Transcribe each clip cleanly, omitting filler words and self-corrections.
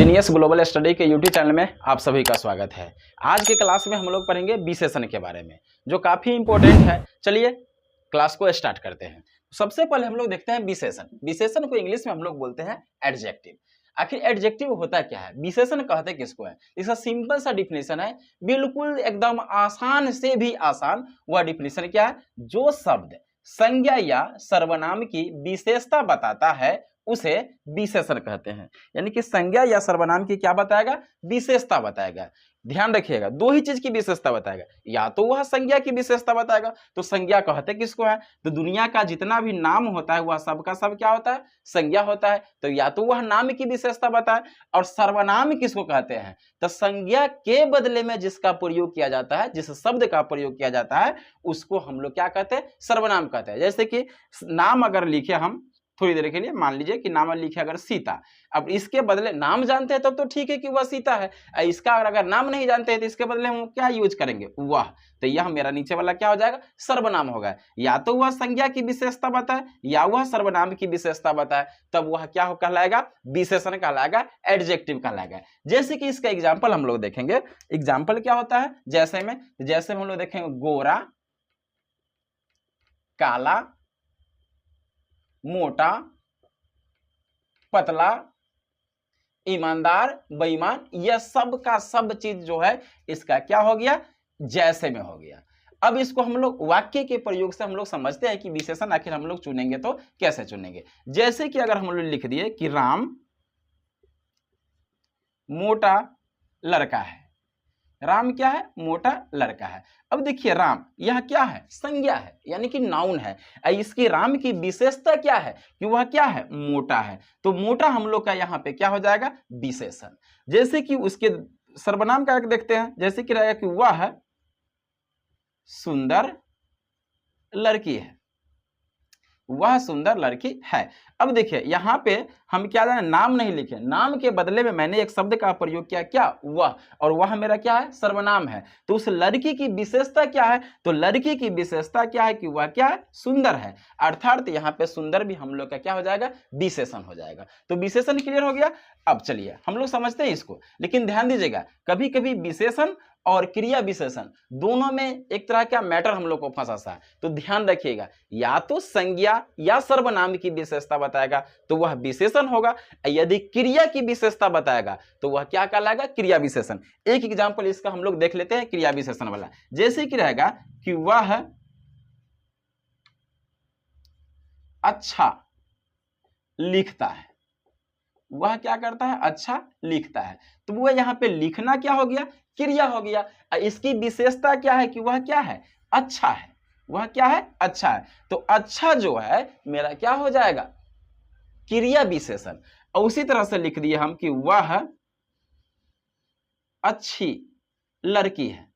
Genius global study के YouTube channel में आप सभी का स्वागत है। आज के क्लास में हम लोग पढ़ेंगे विशेषण के बारे में, जो काफी इंपॉर्टेंट है। चलिए क्लास को स्टार्ट करते हैं। सबसे पहले हम लोग देखते हैं विशेषण। विशेषण को इंग्लिश में हम लोग बोलते हैं एडजेक्टिव। आखिर एडजेक्टिव होता क्या है, विशेषण कहते किसको है? इसका सिंपल सा डिफिनेशन है, बिल्कुल एकदम आसान से भी आसान। वह डिफिनेशन क्या है? जो शब्द संज्ञा या सर्वनाम की विशेषता बताता है उसे विशेषण कहते हैं। यानी कि संज्ञा या सर्वनाम की क्या बताएगा? विशेषता बताएगा। ध्यान रखिएगा, दो ही चीज की विशेषता बताएगा, या तो वह संज्ञा की विशेषता बताएगा, तो संज्ञा कहते किसको है? तो दुनिया का जितना भी नाम होता है वह सबका सब क्या होता है? संज्ञा होता है। तो या तो वह नाम की विशेषता बताए। और सर्वनाम किसको कहते हैं? तो संज्ञा के बदले में जिसका प्रयोग किया जाता है, जिस शब्द का प्रयोग किया जाता है, उसको हम लोग क्या कहते हैं? सर्वनाम कहते हैं। जैसे कि नाम अगर लिखे हम थोड़ी देर के लिए, मान लीजिए कि नाम लिखे अगर सीता, अब इसके बदले नाम जानते हैं तब तो ठीक है कि वह सीता है। इसका अगर नाम नहीं जानते हैं तो इसके बदले हम क्या यूज करेंगे? वह। तो यह मेरा नीचे वाला क्या हो जाएगा? सर्वनाम होगा। या तो वह संज्ञा की विशेषता बताए या वह सर्वनाम की विशेषता बताए, तब वह क्या कहलाएगा? विशेषण कहलाएगा, एडजेक्टिव कहलाएगा। जैसे कि इसका एग्जाम्पल हम लोग देखेंगे। एग्जाम्पल क्या होता है? जैसे हम लोग देखेंगे गोरा, काला, मोटा, पतला, ईमानदार, बेईमान, यह सब का सब चीज जो है इसका क्या हो गया? जैसे में हो गया। अब इसको हम लोग वाक्य के प्रयोग से हम लोग समझते हैं कि विशेषण आखिर हम लोग चुनेंगे तो कैसे चुनेंगे। जैसे कि अगर हम लोग लिख दिए कि राम मोटा लड़का है। राम क्या है? मोटा लड़का है। अब देखिए राम यह क्या है? संज्ञा है, यानी कि नाउन है। इसकी राम की विशेषता क्या है? कि वह क्या है? मोटा है। तो मोटा हम लोग का यहाँ पे क्या हो जाएगा? विशेषण। जैसे कि उसके सर्वनाम का देखते हैं, जैसे कि रहेगा कि वह सुंदर लड़की है। वह सुंदर लड़की है। अब देखिए यहाँ पे हम क्या जाने, नाम नहीं लिखे, नाम के बदले में मैंने एक शब्द का प्रयोग किया, क्या? वह। और वह मेरा क्या है? सर्वनाम है। तो उस लड़की की विशेषता क्या है? तो लड़की की विशेषता क्या है? कि वह क्या है? सुंदर है। अर्थात यहाँ पे सुंदर भी हम लोग का क्या हो जाएगा? विशेषण हो जाएगा। तो विशेषण क्लियर हो गया। अब चलिए हम लोग समझते हैं इसको, लेकिन ध्यान दीजिएगा, कभी कभी विशेषण और क्रिया विशेषण दोनों में एक तरह का मैटर हम लोग को फंसा है। तो ध्यान रखिएगा, या तो संज्ञा या सर्वनाम की विशेषता बताएगा तो वह विशेषण होगा। यदि क्रिया की विशेषता बताएगा तो वह क्या कहलाएगा? क्रिया विशेषण। एक एग्जांपल इसका हम लोग देख लेते हैं, क्रिया विशेषण वाला। जैसे कि रहेगा कि वह अच्छा लिखता है। वह क्या करता है? अच्छा लिखता है। तो वह यहाँ पे लिखना क्या हो गया? क्रिया हो गया। इसकी विशेषता क्या है? कि वह क्या है? अच्छा है। वह क्या है? अच्छा है। तो अच्छा जो है मेरा क्या हो जाएगा? क्रिया विशेषण। और उसी तरह से लिख दिए हम कि वह अच्छी लड़की है।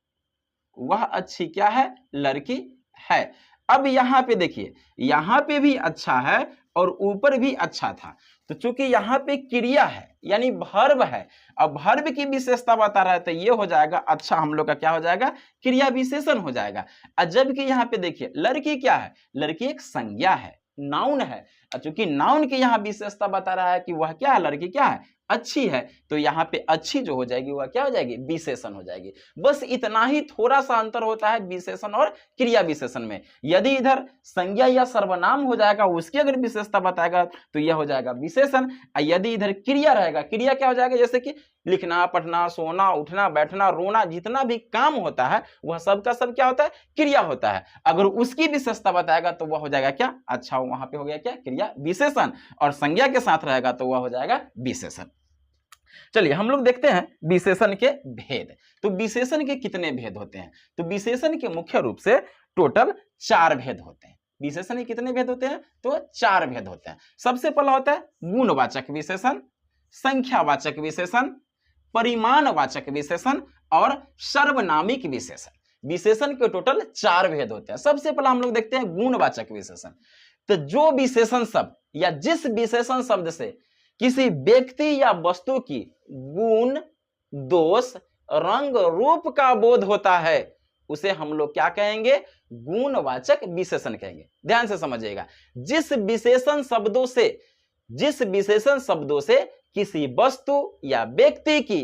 वह अच्छी क्या है? लड़की है। अब यहाँ पे देखिए, यहाँ पे भी अच्छा है और ऊपर भी अच्छा था। तो चूंकि यहाँ पे क्रिया है यानी वर्ब है, अब वर्ब की विशेषता बता रहा है, तो ये हो जाएगा अच्छा हम लोग का क्या हो जाएगा? क्रिया विशेषण हो जाएगा। जबकि यहाँ पे देखिए लड़की क्या है? लड़की एक संज्ञा है, नाउन है। चूंकि नाउन की यहाँ विशेषता बता रहा है कि वह क्या है? लड़की क्या है? अच्छी है। तो यहाँ पे अच्छी जो हो जाएगी वह क्या हो जाएगी? विशेषण हो जाएगी। बस इतना ही थोड़ा सा अंतर होता है विशेषण और क्रिया विशेषण में। यदि इधर संज्ञा या सर्वनाम हो जाएगा, उसकी अगर विशेषता बताएगा तो यह हो जाएगा विशेषण। यदि इधर क्रिया रहेगा, क्रिया क्या हो जाएगा? जैसे कि लिखना, पढ़ना, सोना, उठना, बैठना, रोना, जितना भी काम होता है वह सब का सब क्या होता है? क्रिया होता है। अगर उसकी विशेषता बताएगा तो वह हो जाएगा क्या? अच्छा, वहां पे हो गया क्या? क्रिया विशेषण। और संज्ञा के साथ रहेगा तो वह हो जाएगा विशेषण। चलिए हम लोग देखते हैं विशेषण के भेद। तो विशेषण के कितने भेद होते हैं? तो विशेषण के मुख्य रूप से टोटल 4 भेद होते हैं। विशेषण के कितने भेद होते हैं? तो 4 भेद होते हैं। सबसे पहला होता है गुणवाचक विशेषण, संख्यावाचक विशेषण, परिमाणवाचक विशेषण और सर्वनामिक विशेषण। विशेषण के टोटल 4 भेद होते हैं। सबसे पहला हम लोग देखते हैं गुणवाचक विशेषण। तो जो विशेषण शब्द या जिस विशेषण शब्द से किसी व्यक्ति या वस्तु की गुण, दोष, रंग, रूप का बोध होता है उसे हम लोग क्या कहेंगे? गुणवाचक विशेषण कहेंगे। ध्यान से समझिएगा, जिस विशेषण शब्दों से किसी वस्तु या व्यक्ति की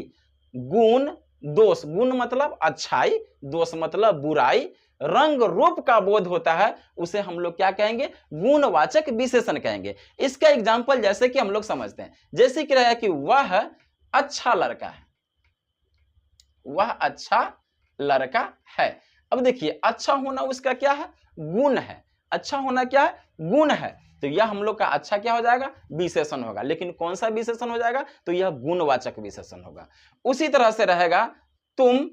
गुण दोष, गुण मतलब अच्छाई, दोष मतलब बुराई, रंग रूप का बोध होता है, उसे हम लोग क्या कहेंगे? गुणवाचक विशेषण कहेंगे। इसका एग्जाम्पल जैसे कि हम लोग समझते हैं, जैसे कि रहा कि वह अच्छा लड़का है, वह अच्छा लड़का है। अब देखिए अच्छा होना उसका क्या है? गुण है। अच्छा होना क्या है? गुण है। तो यह हम लोग का अच्छा क्या हो जाएगा? विशेषण होगा। लेकिन कौन सा विशेषण हो जाएगा? तो यह गुणवाचक विशेषण होगा। उसी तरह से रहेगा तुम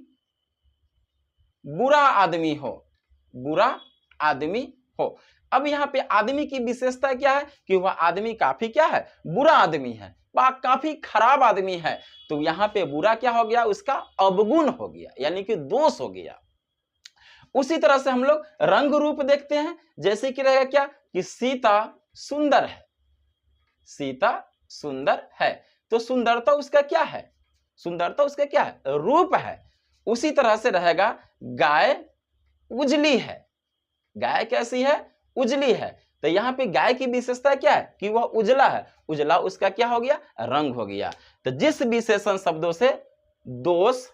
बुरा आदमी हो, बुरा आदमी हो। अब यहाँ पे आदमी की विशेषता क्या है? कि वह आदमी काफी क्या है? बुरा आदमी है, वह काफी खराब आदमी है। तो यहाँ पे बुरा क्या हो गया? उसका अवगुण हो गया, यानी कि दोष हो गया। उसी तरह से हम लोग रंग रूप देखते हैं, जैसे कि रहेगा क्या? कि सीता सुंदर है, सीता सुंदर है। तो सुंदरता उसका क्या है? सुंदरता उसका क्या है? रूप है। उसी तरह से रहेगा गाय उजली है, गाय कैसी है? उजली है। तो यहाँ पे गाय की विशेषता क्या है? कि वह उजला है, उजला उसका क्या हो गया? रंग हो गया। तो जिस विशेषण शब्दों से दोष,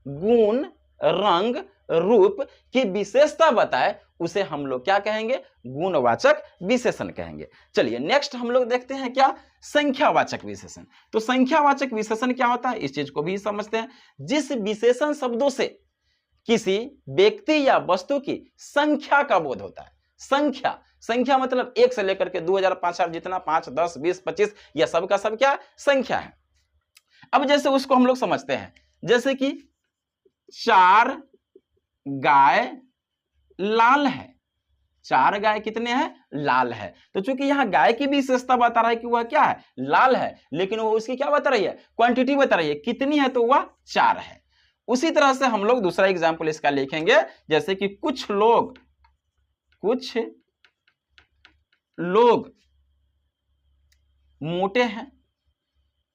गुण, रंग, रूप की विशेषता बताए उसे हम लोग क्या कहेंगे? गुणवाचक विशेषण कहेंगे। चलिए नेक्स्ट हम लोग देखते हैं क्या? संख्यावाचक विशेषण। तो संख्यावाचक विशेषण क्या होता है, इस चीज को भी समझते हैं। जिस विशेषण शब्दों से किसी व्यक्ति या वस्तु की संख्या का बोध होता है। संख्या, संख्या मतलब 1 से लेकर के 2000, 5000 जितना 5, 10, 20, 25 यह सब का सब क्या? संख्या है। अब जैसे उसको हम लोग समझते हैं, जैसे कि 4 गाय लाल है, 4 गाय कितने हैं? लाल है। तो चूंकि यहां गाय की भी विशेषता बता रहा है कि वह क्या है? लाल है, लेकिन वो उसकी क्या बता रही है? क्वांटिटी बता रही है, कितनी है? तो वह 4 है। उसी तरह से हम लोग दूसरा एग्जाम्पल इसका लिखेंगे, जैसे कि कुछ लोग मोटे हैं,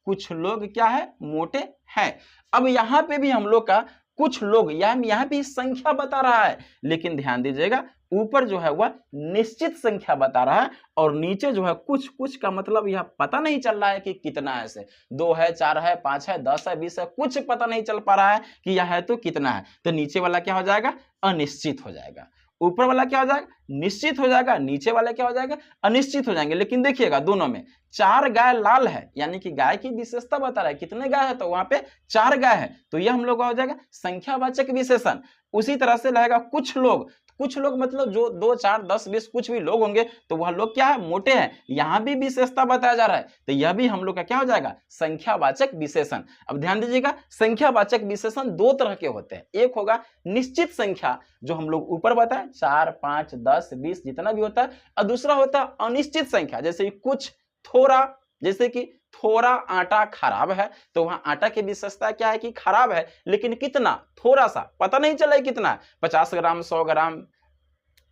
कुछ लोग क्या है? मोटे हैं। अब यहां पे भी हम लोग का कुछ लोग, यहां भी संख्या बता रहा है, लेकिन ध्यान दीजिएगा ऊपर जो है वह निश्चित संख्या बता रहा है और नीचे जो है कुछ कुछ का मतलब यह पता नहीं चल रहा है कि कितना है। से 2 है, 4 है, 5 है, 10 है, 20 है, कुछ पता नहीं चल पा रहा है कि यह है तो कितना है। तो नीचे वाला क्या हो जाएगा? अनिश्चित हो जाएगा। ऊपर वाला क्या हो जाएगा? निश्चित हो जाएगा। नीचे वाला क्या हो जाएगा? अनिश्चित हो जाएंगे। लेकिन देखिएगा दोनों में 4 गाय लाल है, यानी कि गाय की विशेषता बता रहा है, कितने गाय है? तो वहां पे 4 गाय है। तो यह हम लोग का हो जाएगा संख्यावाचक विशेषण। उसी तरह से रहेगा कुछ लोग, कुछ लोग मतलब जो 2, 4, 10, 20 कुछ भी लोग होंगे, तो वह लोग क्या है? मोटे हैं। यहां भी विशेषता बताया जा रहा है, तो यह भी हम लोग का क्या हो जाएगा? संख्यावाचक विशेषण। अब ध्यान दीजिएगा संख्यावाचक विशेषण 2 तरह के होते हैं। एक होगा निश्चित संख्या, जो हम लोग ऊपर बताए 4, 5, 10, 20 जितना भी होता है, और दूसरा होता है अनिश्चित संख्या, जैसे कुछ, थोड़ा, जैसे कि थोड़ा आटा खराब है, तो वहां आटा की विशेषता क्या है? कि खराब है, लेकिन कितना? थोड़ा सा, पता नहीं चला है कितना है, 50 ग्राम, 100 ग्राम,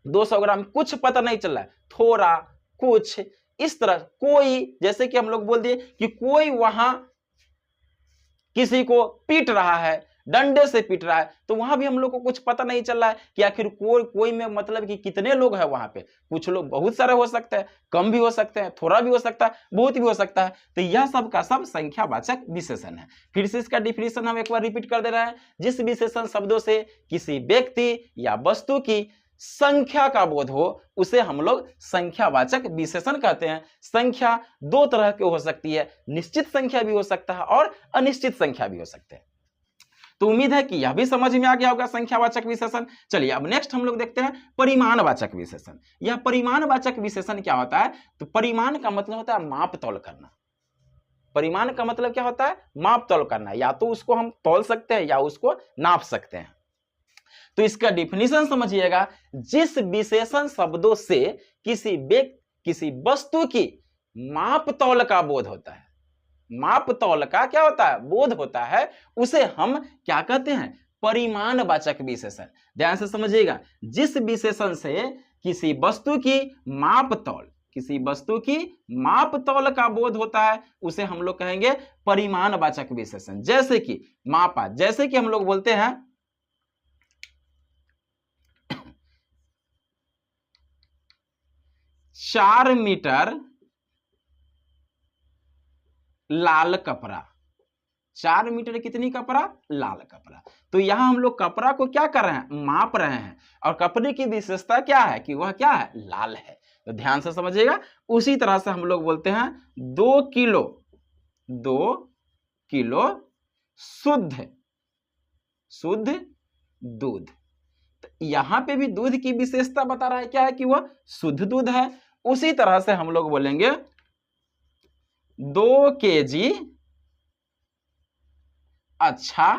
200 ग्राम, कुछ पता नहीं चल रहा है। थोड़ा, कुछ, इस तरह। कोई, जैसे कि हम लोग बोल दिए कि कोई वहां किसी को पीट रहा है, डंडे से पीट रहा है, तो वहां भी हम लोग को कुछ पता नहीं चल रहा है कि आखिर कोई में मतलब कि कितने लोग हैं वहां पे। कुछ लोग बहुत सारे हो सकते हैं, कम भी हो सकते हैं, थोड़ा भी हो सकता है, बहुत भी हो सकता है। तो यह सब का सब संख्यावाचक विशेषण है। फिर से इसका डिफिनेशन हम एक बार रिपीट कर दे रहे हैं। जिस विशेषण शब्दों से किसी व्यक्ति या वस्तु की संख्या का बोध हो उसे हम लोग संख्यावाचक विशेषण कहते हैं। संख्या 2 तरह की हो सकती है, निश्चित संख्या भी हो सकता है और अनिश्चित संख्या भी हो सकते हैं। तो उम्मीद है कि यह भी समझ में आ गया होगा संख्यावाचक विशेषण। चलिए अब नेक्स्ट हम लोग देखते हैं परिमाणवाचक विशेषण। यह परिमाणवाचक विशेषण क्या होता है? तो परिमाण का मतलब होता है माप तौल करना। परिमाण का मतलब क्या होता है? माप तौल करना। या तो उसको हम तौल सकते हैं या उसको नाप सकते हैं। तो इसका डिफिनीशन समझिएगा, जिस विशेषण शब्दों से किसी वस्तु की माप तौल का बोध होता है, माप तौल का क्या होता है? बोध होता है, उसे हम क्या कहते हैं? परिमाणवाचक विशेषण। ध्यान से समझिएगा, जिस विशेषण से किसी वस्तु की माप तौल का बोध होता है उसे हम लोग कहेंगे परिमाणवाचक विशेषण। जैसे कि मापा, जैसे कि हम लोग बोलते हैं 4 मीटर लाल कपड़ा। 4 मीटर कितनी कपड़ा? लाल कपड़ा। तो यहां हम लोग कपड़ा को क्या कर रहे हैं? माप रहे हैं। और कपड़े की विशेषता क्या है कि वह क्या है? लाल है। तो ध्यान से समझिएगा। उसी तरह से हम लोग बोलते हैं 2 किलो, 2 किलो शुद्ध दूध। तो यहां पे भी दूध की विशेषता बता रहा है क्या है कि वह शुद्ध दूध है। उसी तरह से हम लोग बोलेंगे 2 केजी अच्छा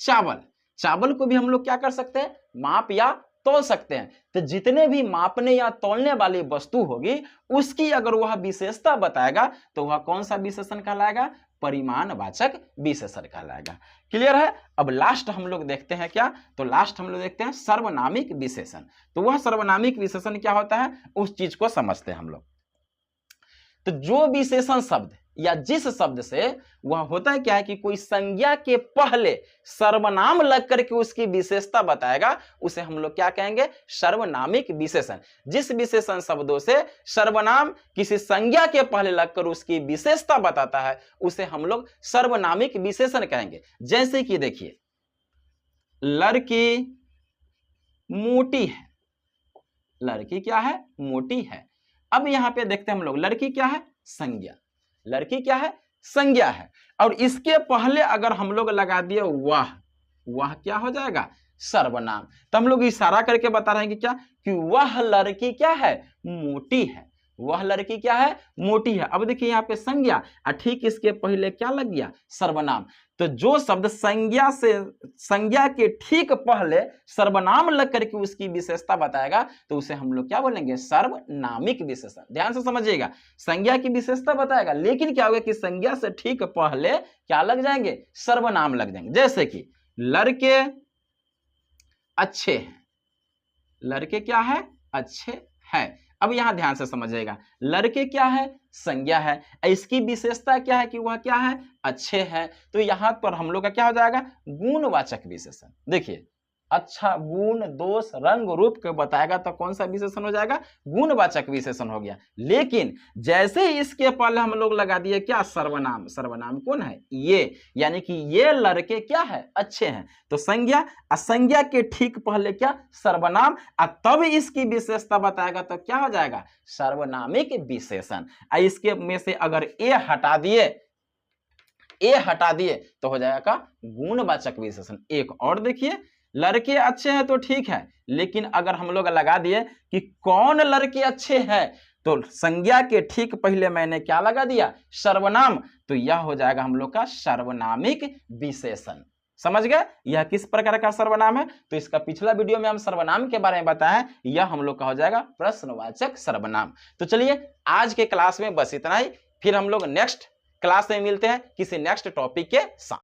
चावल। चावल को भी हम लोग क्या कर सकते हैं? माप या तौल सकते हैं। तो जितने भी मापने या तौलने वाली वस्तु होगी उसकी अगर वह विशेषता बताएगा तो वह कौन सा विशेषण कहलाएगा? परिमाणवाचक विशेषण कहलाएगा। क्लियर है? अब लास्ट हम लोग देखते हैं क्या? तो लास्ट हम लोग देखते हैं सर्वनामिक विशेषण। तो वह सर्वनामिक विशेषण क्या होता है उस चीज को समझते हैं हम लोग। तो जो विशेषण शब्द या जिस शब्द से वह होता है क्या है कि कोई संज्ञा के पहले सर्वनाम लग करके उसकी विशेषता बताएगा उसे हम लोग क्या कहेंगे? सर्वनामिक विशेषण। जिस विशेषण शब्दों से सर्वनाम किसी संज्ञा के पहले लगकर उसकी विशेषता बताता है उसे हम लोग सर्वनामिक विशेषण कहेंगे। जैसे कि देखिए, लड़की मोटी है। लड़की क्या है? मोटी है। अब यहां पे देखते हैं हम लोग, लड़की क्या है? संज्ञा। लड़की क्या है? संज्ञा है। और इसके पहले अगर हम लोग लगा दिए वह क्या हो जाएगा? सर्वनाम। तो हम लोग इशारा करके बता रहे हैं कि क्या? कि वह लड़की क्या है? मोटी है। वह लड़की क्या है? मोटी है। अब देखिए यहाँ पे संज्ञा और ठीक इसके पहले क्या लग गया? सर्वनाम। तो जो शब्द संज्ञा के ठीक पहले सर्वनाम लग करके उसकी विशेषता बताएगा तो उसे हम लोग क्या बोलेंगे? सर्वनामिक विशेषण। ध्यान से समझिएगा। संज्ञा की विशेषता बताएगा लेकिन क्या होगा कि संज्ञा से ठीक पहले क्या लग जाएंगे? सर्वनाम लग जाएंगे। जैसे कि लड़के अच्छे हैं। लड़के क्या है? अच्छे हैं। अब यहां ध्यान से समझिएगा, लड़के क्या है? संज्ञा है। इसकी विशेषता क्या है कि वह क्या है? अच्छे हैं। तो यहां पर हम लोग का क्या हो जाएगा? गुणवाचक विशेषण। देखिए, अच्छा, गुण, दोष, रंग, रूप को बताएगा तो कौन सा विशेषण हो जाएगा? गुणवाचक विशेषण हो गया। लेकिन जैसे ही इसके पहले हम लोग लगा दिए क्या? सर्वनाम। सर्वनाम कौन है? ये, यानी कि ये लड़के क्या है? अच्छे हैं। तो संज्ञा, असंज्ञा के ठीक पहले क्या? सर्वनाम, और तब इसकी विशेषता बताएगा तो क्या हो जाएगा? सर्वनामिक विशेषण। इसके में से अगर ए हटा दिए तो हो जाएगा गुणवाचक विशेषण। एक और देखिए, लड़के अच्छे हैं तो ठीक है, लेकिन अगर हम लोग लगा दिए कि कौन लड़के अच्छे हैं तो संज्ञा के ठीक पहले मैंने क्या लगा दिया? सर्वनाम। तो यह हो जाएगा हम लोग का सर्वनामिक विशेषण। समझ गए? यह किस प्रकार का सर्वनाम है? तो इसका पिछला वीडियो में हम सर्वनाम के बारे में बताएं। यह हम लोग का हो जाएगा प्रश्नवाचक सर्वनाम। तो चलिए आज के क्लास में बस इतना ही। फिर हम लोग नेक्स्ट क्लास में मिलते हैं किसी नेक्स्ट टॉपिक के साथ।